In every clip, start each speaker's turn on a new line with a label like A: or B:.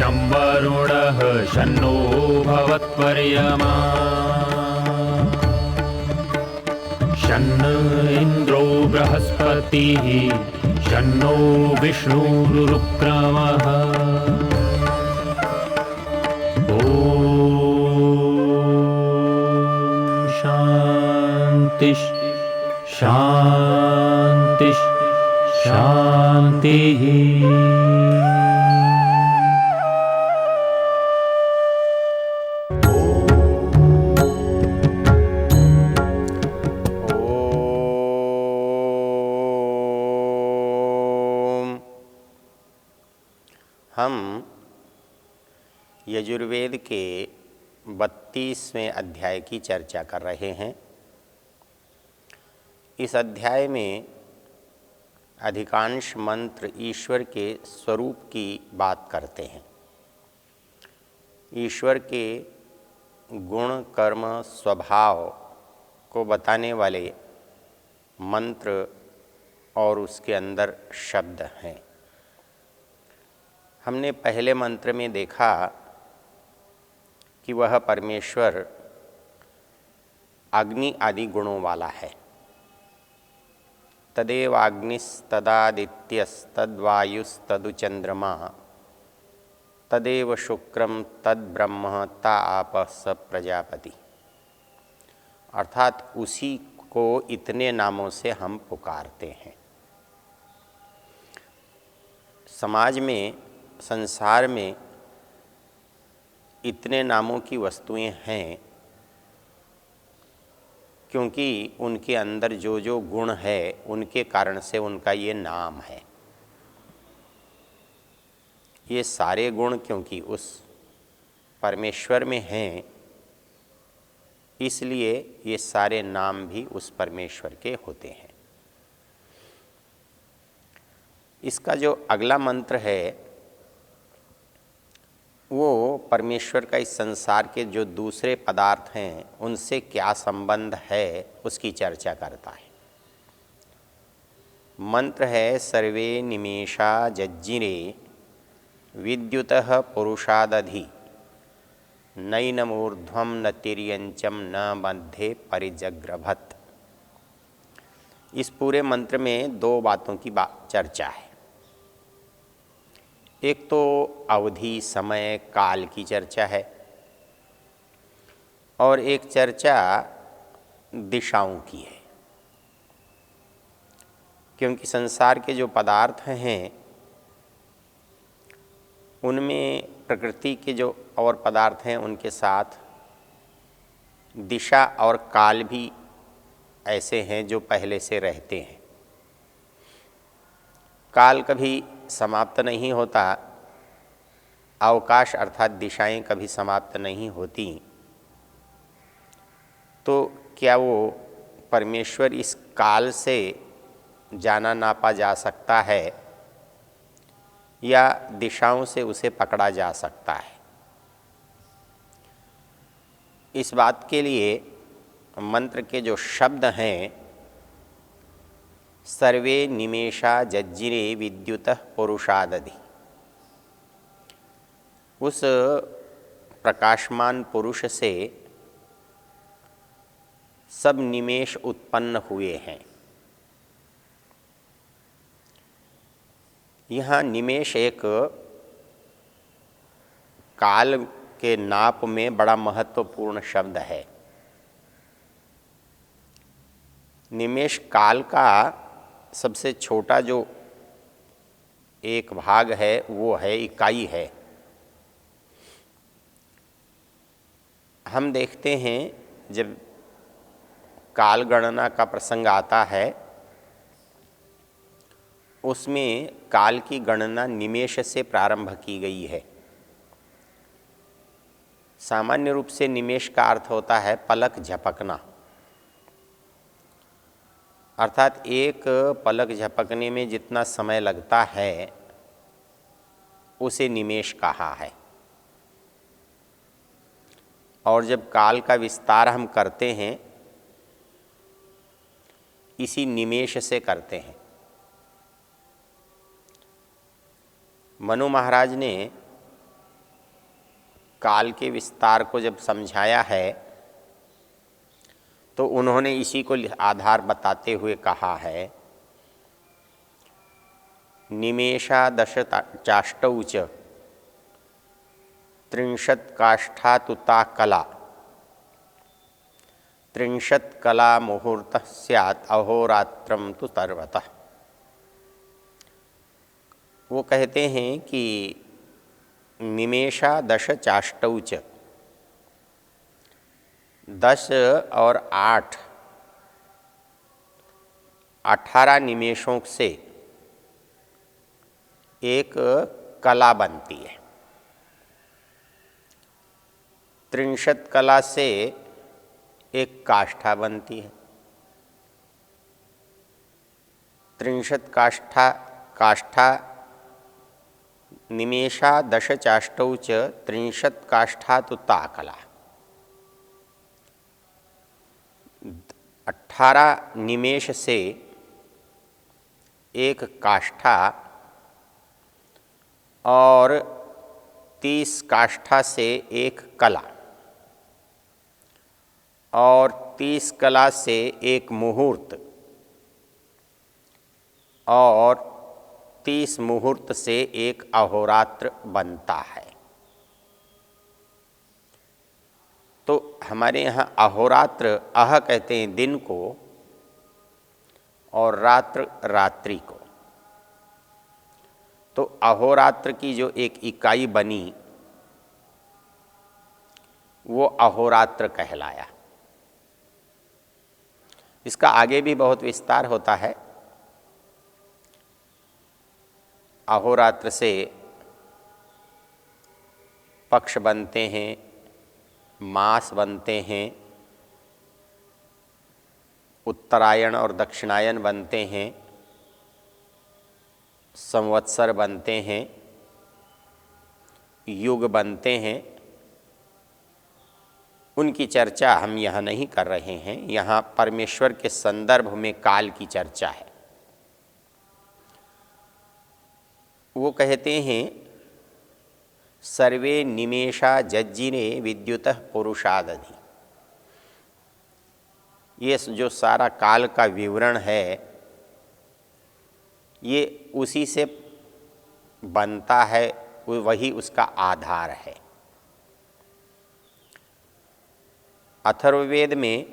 A: शं वरुणः शन्नो भवत्वर्यमा शन्न इन्द्रो बृहस्पतिः शन्नो विष्णुरुक्रमः ॐ शान्ति शान्ति शान्तिः।
B: हम यजुर्वेद के 32वें अध्याय की चर्चा कर रहे हैं। इस अध्याय में अधिकांश मंत्र ईश्वर के स्वरूप की बात करते हैं। ईश्वर के गुण, कर्म, स्वभाव को बताने वाले मंत्र और उसके अंदर शब्द हैं। हमने पहले मंत्र में देखा कि वह परमेश्वर अग्नि आदि गुणों वाला है। तदेवाग्निस्तदादित्यस्तद्वायुस्तदु चंद्रमा तदेव शुक्रम तद्ब्रह्म ता आपः स प्रजापति। अर्थात उसी को इतने नामों से हम पुकारते हैं। समाज में, संसार में इतने नामों की वस्तुएं हैं क्योंकि उनके अंदर जो जो गुण है उनके कारण से उनका ये नाम है। ये सारे गुण क्योंकि उस परमेश्वर में हैं, इसलिए ये सारे नाम भी उस परमेश्वर के होते हैं। इसका जो अगला मंत्र है वो परमेश्वर का इस संसार के जो दूसरे पदार्थ हैं उनसे क्या संबंध है उसकी चर्चा करता है। मंत्र है सर्वे निमेषा जज्जिरे विद्युतः पुरुषादधि नैनमूर्ध्वं न तिर्यंचम न मध्ये परिजग्रभत। इस पूरे मंत्र में दो बातों की चर्चा है। एक तो अवधि, समय, काल की चर्चा है और एक चर्चा दिशाओं की है। क्योंकि संसार के जो पदार्थ हैं उनमें प्रकृति के जो और पदार्थ हैं उनके साथ दिशा और काल भी ऐसे हैं जो पहले से रहते हैं। काल कभी समाप्त नहीं होता, अवकाश अर्थात दिशाएं कभी समाप्त नहीं होती। तो क्या वो परमेश्वर इस काल से जाना नापा जा सकता है या दिशाओं से उसे पकड़ा जा सकता है? इस बात के लिए मंत्र के जो शब्द हैं सर्वे निमेषा जज्जिरे विद्युतः पुरुषादधि, उस प्रकाशमान पुरुष से सब निमेष उत्पन्न हुए हैं। यहाँ निमेष एक काल के नाप में बड़ा महत्वपूर्ण शब्द है। निमेष काल का सबसे छोटा जो एक भाग है वो है इकाई है। हम देखते हैं जब काल गणना का प्रसंग आता है उसमें काल की गणना निमेष से प्रारंभ की गई है। सामान्य रूप से निमेष का अर्थ होता है पलक झपकना, अर्थात एक पलक झपकने में जितना समय लगता है उसे निमेष कहा है। और जब काल का विस्तार हम करते हैं इसी निमेष से करते हैं। मनु महाराज ने काल के विस्तार को जब समझाया है तो उन्होंने इसी को आधार बताते हुए कहा है, निमेषादश चाष्टौ च त्रिंशत् काष्ठातुता कला, त्रिंशत् कला मुहूर्तः स्यात् अहोरात्रं तु सर्वतः। वो कहते हैं कि निमेषादश चाष्टौ च, 10 और 8, 18 निमेषों से एक कला बनती है। 63 कला से एक काष्ठा बनती है। 63 काष्ठा निमेषादश चाष्टौ च 63 काष्ठातुता कला। 18 निमेष से एक काष्ठा और 30 काष्ठा से एक कला और 30 कला से एक मुहूर्त और 30 मुहूर्त से एक अहोरात्र बनता है। तो हमारे यहाँ अहोरात्र, अह कहते हैं दिन को और रात्र रात्रि को। तो अहोरात्र की जो एक इकाई बनी वो अहोरात्र कहलाया। इसका आगे भी बहुत विस्तार होता है। अहोरात्र से पक्ष बनते हैं, मास बनते हैं, उत्तरायण और दक्षिणायन बनते हैं, संवत्सर बनते हैं, युग बनते हैं। उनकी चर्चा हम यहाँ नहीं कर रहे हैं। यहाँ परमेश्वर के संदर्भ में काल की चर्चा है। वो कहते हैं, सर्वे निमेषा जज्जिरे विद्युतः पुरुषादधि। ये जो सारा काल का विवरण है ये उसी से बनता है, वही उसका आधार है। अथर्ववेद में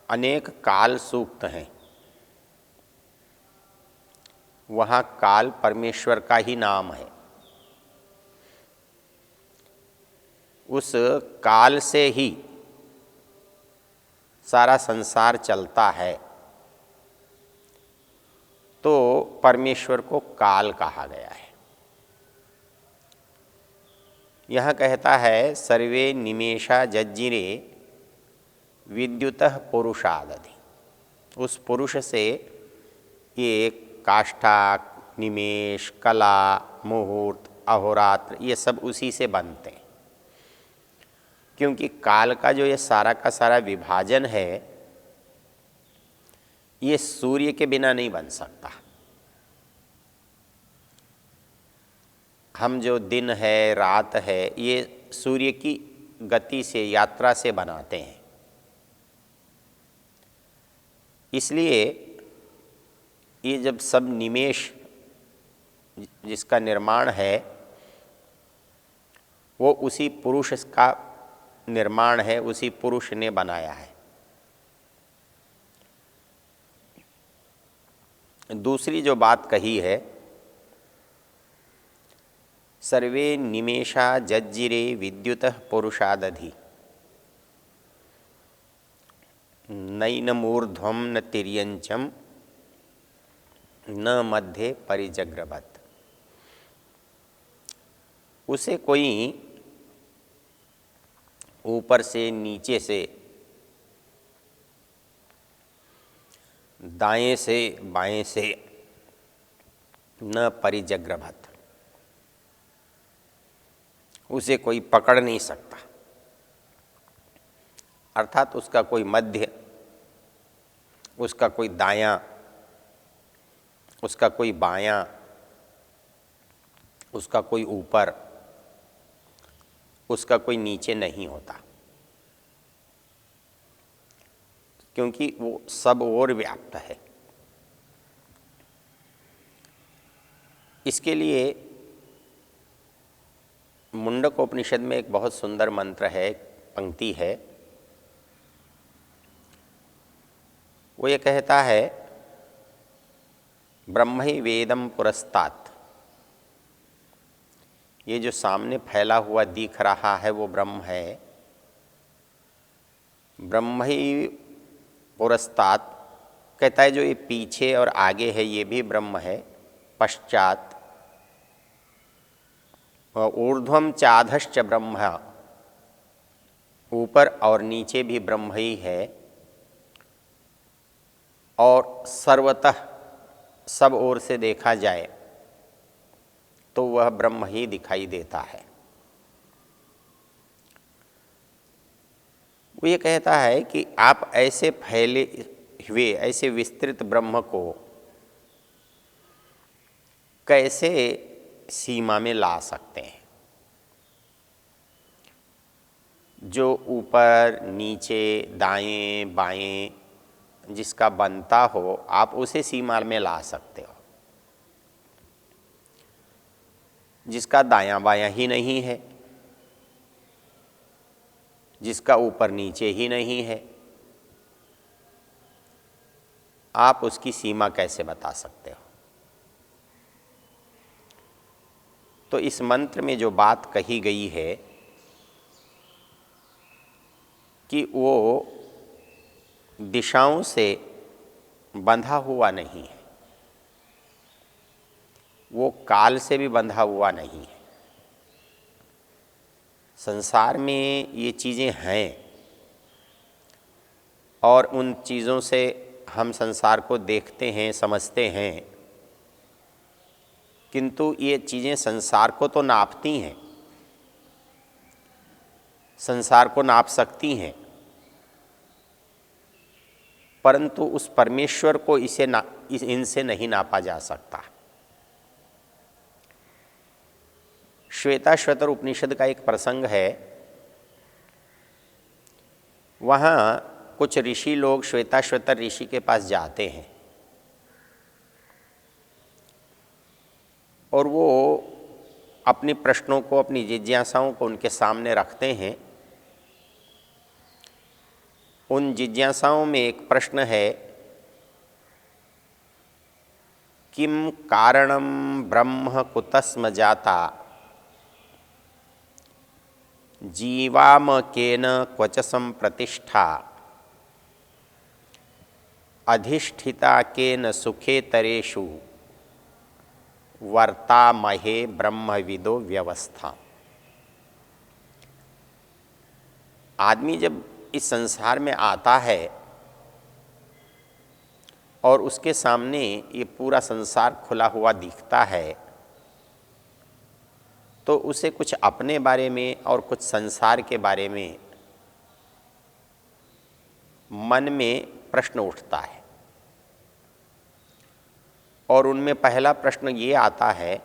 B: अनेक काल सूक्त हैं। वहाँ काल परमेश्वर का ही नाम है। उस काल से ही सारा संसार चलता है, तो परमेश्वर को काल कहा गया है। यह कहता है, सर्वे निमेषा जज्जिरे विद्युतः पुरुषादधि। उस पुरुष से ये काष्ठा, निमेष, कला, मुहूर्त, अहोरात्र ये सब उसी से बनते हैं। क्योंकि काल का जो ये सारा का सारा विभाजन है ये सूर्य के बिना नहीं बन सकता। हम जो दिन है, रात है, ये सूर्य की गति से, यात्रा से बनाते हैं। इसलिए ये जब सब निमेष जिसका निर्माण है वो उसी पुरुष का निर्माण है, उसी पुरुष ने बनाया है। दूसरी जो बात कही है, सर्वे निमेषा जज्जिरे विद्युतः पुरुषादधि, नैनमूर्ध्वं न तिर्यंचम न मध्य परिजग्रवत्। उसे कोई ऊपर से, नीचे से, दाएं से, बाएं से न परिजग्रवत्, उसे कोई पकड़ नहीं सकता। अर्थात उसका कोई मध्य, उसका कोई दायां, उसका कोई बायां, उसका कोई ऊपर, उसका कोई नीचे नहीं होता, क्योंकि वो सब ओर व्याप्त है। इसके लिए मुंडकोपनिषद में एक बहुत सुंदर मंत्र है, एक पंक्ति है। वो ये कहता है, ब्रह्म ही वेदम पुरस्तात्। ये जो सामने फैला हुआ दिख रहा है वो ब्रह्म है। ब्रह्म ही पुरस्तात् कहता है जो ये पीछे और आगे है ये भी ब्रह्म है। पश्चात ऊर्ध्वम चाधश्च ब्रह्म, ऊपर और नीचे भी ब्रह्म ही है। और सर्वतः सब ओर से देखा जाए तो वह ब्रह्म ही दिखाई देता है। वो ये कहता है कि आप ऐसे फैले हुए, ऐसे विस्तृत ब्रह्म को कैसे सीमा में ला सकते हैं। जो ऊपर नीचे दाएं बाएं जिसका बनता हो, आप उसे सीमा में ला सकते हो। जिसका दायां बायां ही नहीं है, जिसका ऊपर नीचे ही नहीं है, आप उसकी सीमा कैसे बता सकते हो। तो इस मंत्र में जो बात कही गई है कि वो दिशाओं से बंधा हुआ नहीं है, वो काल से भी बंधा हुआ नहीं है। संसार में ये चीज़ें हैं और उन चीज़ों से हम संसार को देखते हैं, समझते हैं, किंतु ये चीज़ें संसार को तो नापती हैं, संसार को नाप सकती हैं, परंतु उस परमेश्वर को इनसे नहीं नापा जा सकता। श्वेताश्वतर उपनिषद का एक प्रसंग है। वहाँ कुछ ऋषि लोग श्वेताश्वतर ऋषि के पास जाते हैं और वो अपने प्रश्नों को, अपनी जिज्ञासाओं को उनके सामने रखते हैं। उन जिज्ञासाओं में एक प्रश्न है, किम कारणम ब्रह्म कुतस्म जाता जीवाम केन क्वच संप्रतिष्ठा अधिष्ठिता केन सुखेतरेषु वर्तामहे ब्रह्मविदो व्यवस्था। आदमी जब इस संसार में आता है और उसके सामने ये पूरा संसार खुला हुआ दिखता है, तो उसे कुछ अपने बारे में और कुछ संसार के बारे में मन में प्रश्न उठता है। और उनमें पहला प्रश्न ये आता है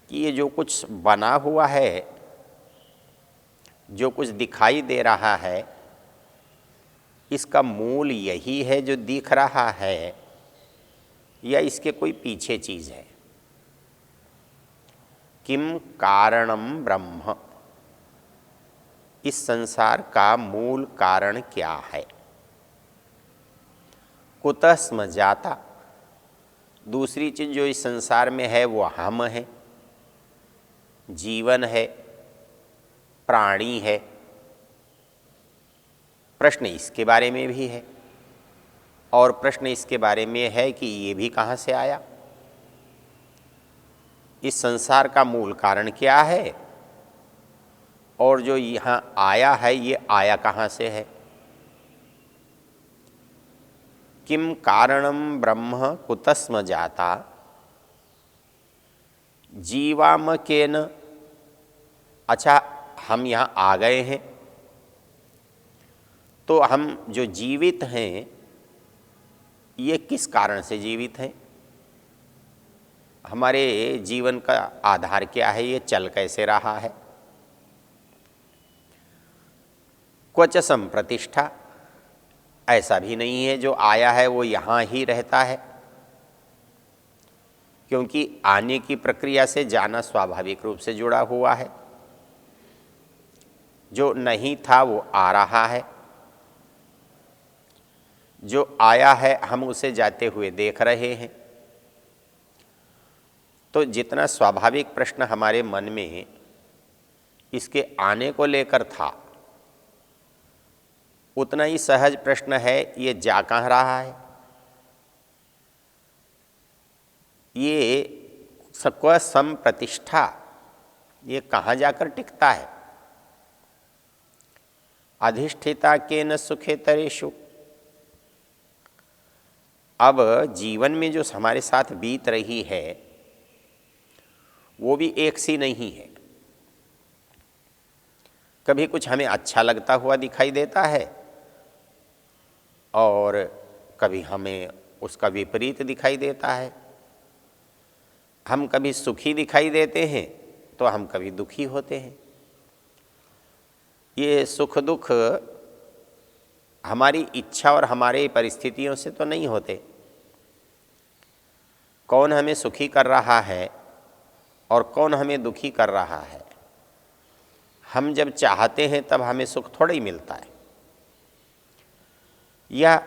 B: कि ये जो कुछ बना हुआ है, जो कुछ दिखाई दे रहा है, इसका मूल यही है जो दिख रहा है, या इसके कोई पीछे चीज़ है। किम कारणम ब्रह्म, इस संसार का मूल कारण क्या है। कुतः स्म जाता, दूसरी चीज़ जो इस संसार में है वो हम है, जीवन है, प्राणी है। प्रश्न इसके बारे में भी है और प्रश्न इसके बारे में है कि ये भी कहाँ से आया, इस संसार का मूल कारण क्या है, और जो यहाँ आया है ये आया कहाँ से है। किम कारणम ब्रह्म कुतस्म जाता जीवाम केन। अच्छा, हम यहाँ आ गए हैं तो हम जो जीवित हैं ये किस कारण से जीवित हैं। हमारे जीवन का आधार क्या है, ये चल कैसे रहा है। क्वच संप्रतिष्ठा, ऐसा भी नहीं है जो आया है वो यहाँ ही रहता है, क्योंकि आने की प्रक्रिया से जाना स्वाभाविक रूप से जुड़ा हुआ है। जो नहीं था वो आ रहा है, जो आया है हम उसे जाते हुए देख रहे हैं। तो जितना स्वाभाविक प्रश्न हमारे मन में इसके आने को लेकर था, उतना ही सहज प्रश्न है ये जा कहाँ रहा है, ये क्व संप्रतिष्ठा, ये कहाँ जाकर टिकता है। अधिष्ठिता के न सुखे तरेषु। अब जीवन में जो हमारे साथ बीत रही है वो भी एक सी नहीं है। कभी कुछ हमें अच्छा लगता हुआ दिखाई देता है और कभी हमें उसका विपरीत दिखाई देता है। हम कभी सुखी दिखाई देते हैं तो हम कभी दुखी होते हैं। ये सुख दुख हमारी इच्छा और हमारे परिस्थितियों से तो नहीं होते। कौन हमें सुखी कर रहा है और कौन हमें दुखी कर रहा है, हम जब चाहते हैं तब हमें सुख थोड़ा ही मिलता है, या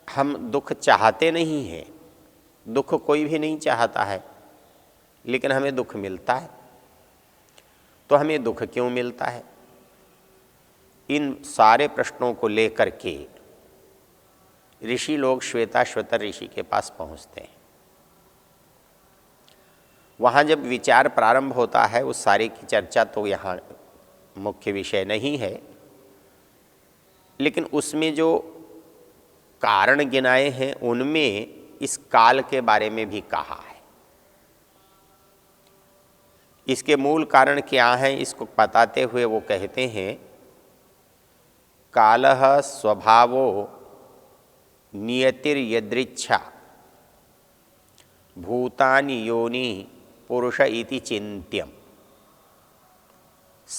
B: हम दुख चाहते नहीं हैं। दुख कोई भी नहीं चाहता है, लेकिन हमें दुख मिलता है। तो हमें दुख क्यों मिलता है? इन सारे प्रश्नों को लेकर के ऋषि लोग श्वेताश्वतर ऋषि के पास पहुंचते हैं। वहाँ जब विचार प्रारंभ होता है, उस सारे की चर्चा तो यहाँ मुख्य विषय नहीं है, लेकिन उसमें जो कारण गिनाए हैं उनमें इस काल के बारे में भी कहा है। इसके मूल कारण क्या हैं इसको बताते हुए वो कहते हैं, कालः स्वभावो नियतिर्यदृच्छा भूतानि योनि पुरुष इति चिन्त्यम।